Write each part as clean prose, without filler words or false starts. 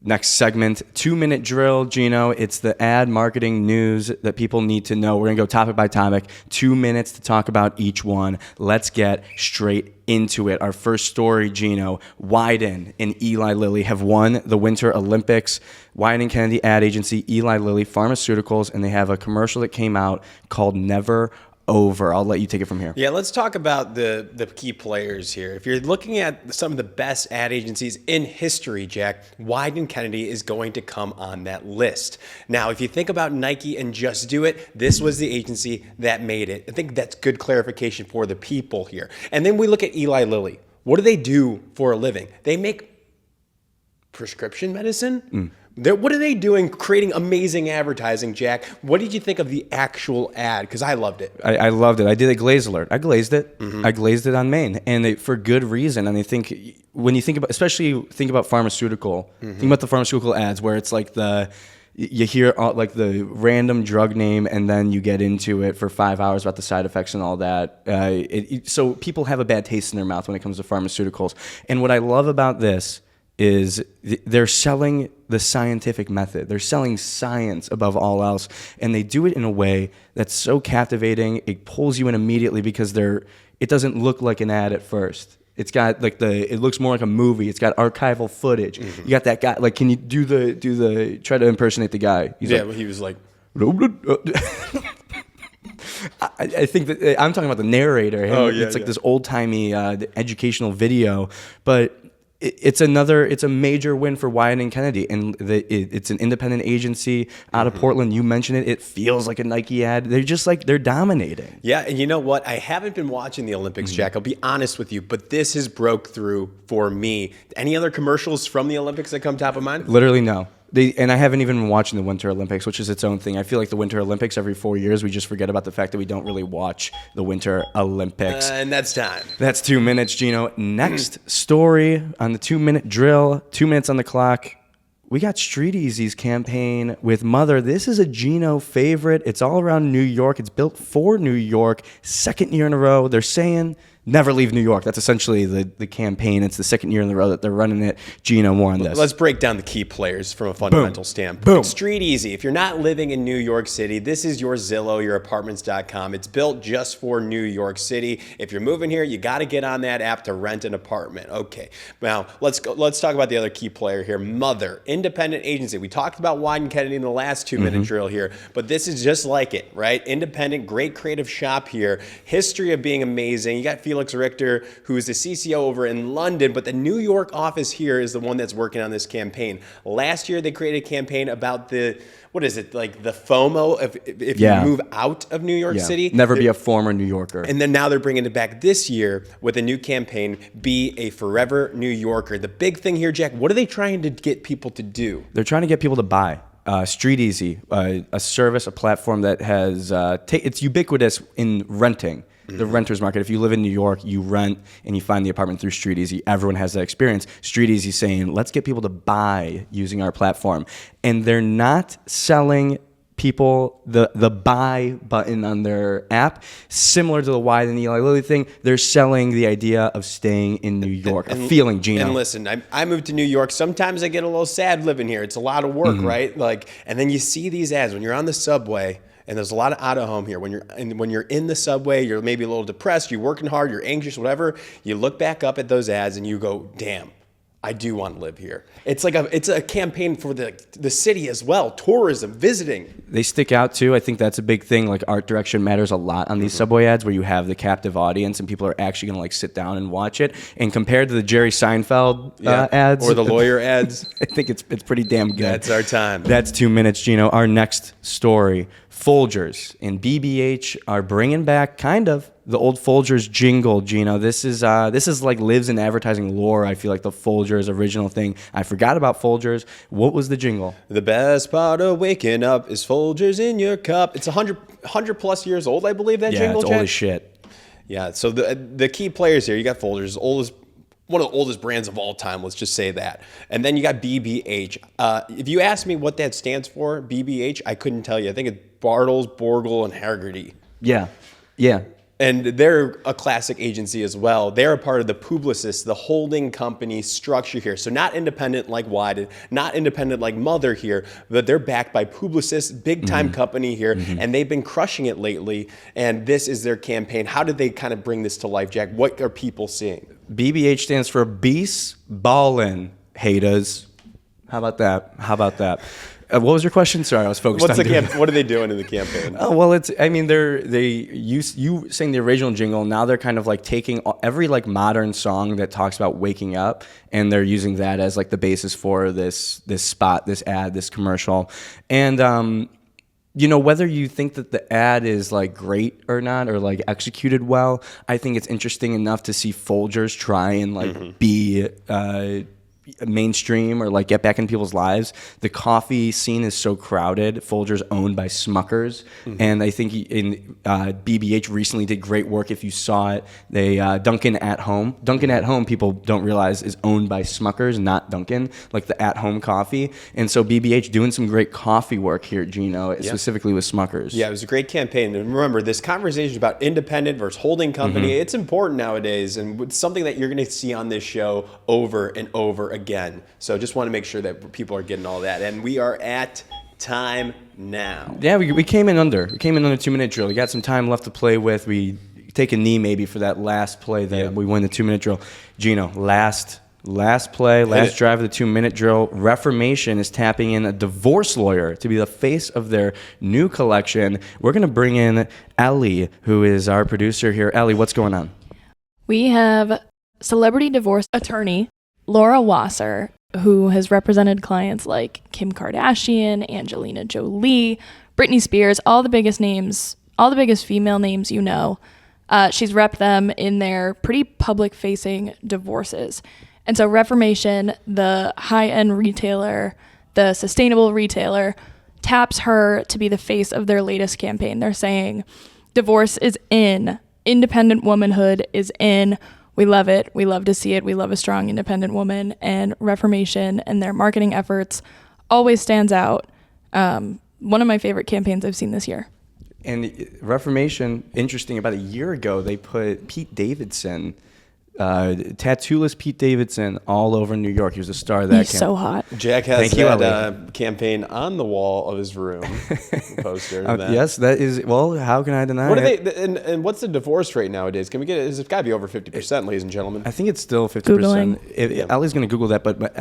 Next segment, 2-minute drill, Gino. It's the ad marketing news that people need to know. We're going to go topic by topic, 2 minutes to talk about each one. Let's get straight into it. Our first story, Gino, Wyden and Eli Lilly have won the Winter Olympics. Wyden Kennedy ad agency, Eli Lilly Pharmaceuticals, and they have a commercial that came out called Never Over. I'll let you take it from here. Yeah, let's talk about the key players here. If you're looking at some of the best ad agencies in history, Jack, Wyden Kennedy is going to come on that list. Now, if you think about Nike and Just Do It, this was the agency that made it. I think that's good clarification for the people here. And then we look at Eli Lilly. What do they do for a living? They make prescription medicine? What are they doing creating amazing advertising, Jack? What did you think of the actual ad? Because I loved it. I loved it. I did a glaze alert. I glazed it. I glazed it on Maine, and for good reason. And I think when you think about, especially think about pharmaceutical, think about the pharmaceutical ads where it's like you hear like the random drug name and then you get into it for 5 hours about the side effects and all that. So people have a bad taste in their mouth when it comes to pharmaceuticals. And what I love about this is they're selling the scientific method. They're selling science above all else, and they do it in a way that's so captivating. It pulls you in immediately because it doesn't look like an ad at first. It's got like it looks more like a movie. It's got archival footage. You got that guy. Like, can you do the try to impersonate the guy? He's He was like. I think that I'm talking about the narrator. It's like this old timey educational video, but it's a major win for Wyden and Kennedy, and it's an independent agency out of Portland. You mentioned it. It feels like a Nike ad. They're dominating. Yeah, and you know what? I haven't been watching the Olympics, Jack. I'll be honest with you, but this has broke through for me. Any other commercials from the Olympics that come top of mind? Literally no. And I haven't even been watching the Winter Olympics, which is its own thing. I feel like the Winter Olympics, every 4 years, we just forget about the fact that we don't really watch the Winter Olympics. And that's time. That's 2 minutes, Gino. Next story on the 2-minute drill, 2 minutes on the clock. We got Street Easy's campaign with Mother. This is a Gino favorite. It's all around New York. It's built for New York. Second year in a row. They're saying never leave New York. That's essentially the campaign. It's the second year in a row that they're running it. Gino, more on this. Let's break down the key players from a fundamental standpoint. Boom. Street Easy. If you're not living in New York City, this is your Zillow, your apartments.com. It's built just for New York City. If you're moving here, you got to get on that app to rent an apartment. Okay. Now, let's talk about the other key player here. Mother, independent agency. We talked about Wyden Kennedy in the last 2-minute drill here, but this is just like it, right? Independent, great creative shop here. History of being amazing. You got Felix Richter, who is the CCO over in London, but the New York office here is the one that's working on this campaign. Last year, they created a campaign about the FOMO if you move out of New York City. Never be a former New Yorker. And then now they're bringing it back this year with a new campaign, Be a Forever New Yorker. The big thing here, Jack, what are they trying to get people to do? They're trying to get people to buy. Street Easy, a service, a platform that has it's ubiquitous in renting. The renter's market. If you live in New York, you rent and you find the apartment through Street Easy. Everyone has that experience. Street Easy saying, let's get people to buy using our platform. And they're not selling people the buy button on their app. Similar to the Wyden and Eli Lilly thing, they're selling the idea of staying in New York, a feeling, Gino. And listen, I moved to New York. Sometimes I get a little sad living here. It's a lot of work, right? And then you see these ads when you're on the subway. And there's a lot of out of home here. When you're in the subway, you're maybe a little depressed, you're working hard, you're anxious, whatever. You look back up at those ads and you go, damn, I do want to live here. It's a campaign for the city as well, tourism, visiting. They stick out too. I think that's a big thing. Like, art direction matters a lot on these subway ads, where you have the captive audience and people are actually going to like sit down and watch it. And compared to the Jerry Seinfeld ads or the lawyer ads, I think it's pretty damn good. That's our time. That's 2 minutes, Gino. Our next story. Folgers and BBH are bringing back kind of the old Folgers jingle, Gino. This is like lives in advertising lore. I feel like the Folgers original thing. I forgot about Folgers. What was the jingle? The best part of waking up is Folgers in your cup. It's 100 plus years old, I believe, that jingle, it's Jack? old as shit. Yeah, so the key players here, you got Folgers, one of the oldest brands of all time, let's just say that. And then you got BBH. If you ask me what that stands for, BBH, I couldn't tell you. I think it's Bartles, Borgel, and Haggerty. Yeah. And they're a classic agency as well. They're a part of the Publicis, the holding company structure here. So not independent like Wyden, not independent like Mother here, but they're backed by Publicis, big time company here, and they've been crushing it lately. And this is their campaign. How did they kind of bring this to life, Jack? What are people seeing? BBH stands for Beast Ballin' Haters. How about that? How about that? What was your question? Sorry, I was focused on What are they doing in the campaign? Oh, well, you sang the original jingle. Now they're kind of like taking every like modern song that talks about waking up, and they're using that as like the basis for this spot, this ad, this commercial. And whether you think that the ad is like great or not, or like executed well, I think it's interesting enough to see Folgers try and like be mainstream or like get back in people's lives. The coffee scene is so crowded. Folgers owned by Smuckers, and I think BBH recently did great work. If you saw it, they Dunkin' at Home. Dunkin' at Home, people don't realize, is owned by Smuckers, not Dunkin', like the at-home coffee. And so BBH doing some great coffee work here, Gino, specifically with Smuckers. Yeah, it was a great campaign. And remember, this conversation about independent versus holding company, it's important nowadays, and it's something that you're going to see on this show over and over again. So just want to make sure that people are getting all that. And we are at time now. Yeah, we came in under. We came in under 2-minute drill. We got some time left to play with. We take a knee maybe for that last play that we win the 2-minute drill. Gino, last play, last drive of the 2-minute drill. Reformation is tapping in a divorce lawyer to be the face of their new collection. We're going to bring in Ellie, who is our producer here. Ellie, what's going on? We have celebrity divorce attorney Laura Wasser, who has represented clients like Kim Kardashian, Angelina Jolie, Britney Spears, all the biggest names, all the biggest female names you know. She's repped them in their pretty public-facing divorces. And so Reformation, the high-end retailer, the sustainable retailer, taps her to be the face of their latest campaign. They're saying divorce is in, independent womanhood is in. We love it. We love to see it. We love a strong, independent woman. And Reformation and their marketing efforts always stands out. One of my favorite campaigns I've seen this year. And Reformation, interesting, about a year ago, they put Pete Davidson, tattooless Pete Davidson, all over New York. He was a star of that campaign. He's so hot. Jack has that campaign on the wall of his room poster. Yes, that is. Well, how can I deny what it? Are they, and what's the divorce rate nowadays? Can we get it? It's got to be over 50%, ladies and gentlemen. I think it's still 50%. Googling. Ellie's going to Google that, but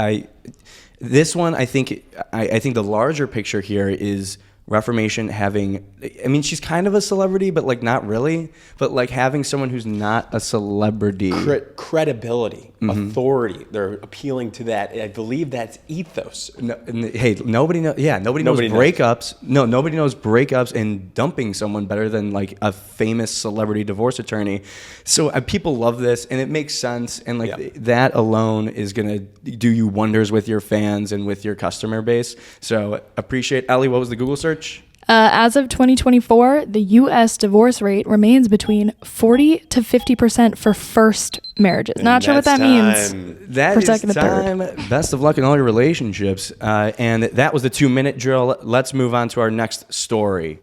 this one, I think the larger picture here is Reformation having, I mean, she's kind of a celebrity, but like not really, but like having someone who's not a celebrity. Credibility, authority, they're appealing to that. I believe that's ethos. Hey, nobody knows breakups. No, nobody knows breakups and dumping someone better than like a famous celebrity divorce attorney. So people love this, and it makes sense, and like that alone is gonna do you wonders with your fans and with your customer base. So appreciate. Ellie, what was the Google search? As of 2024, the U.S. divorce rate remains between 40 to 50% for first marriages. And not sure what that means That for is second and time. third. Best of luck in all your relationships. And that was the 2-minute drill. Let's move on to our next story.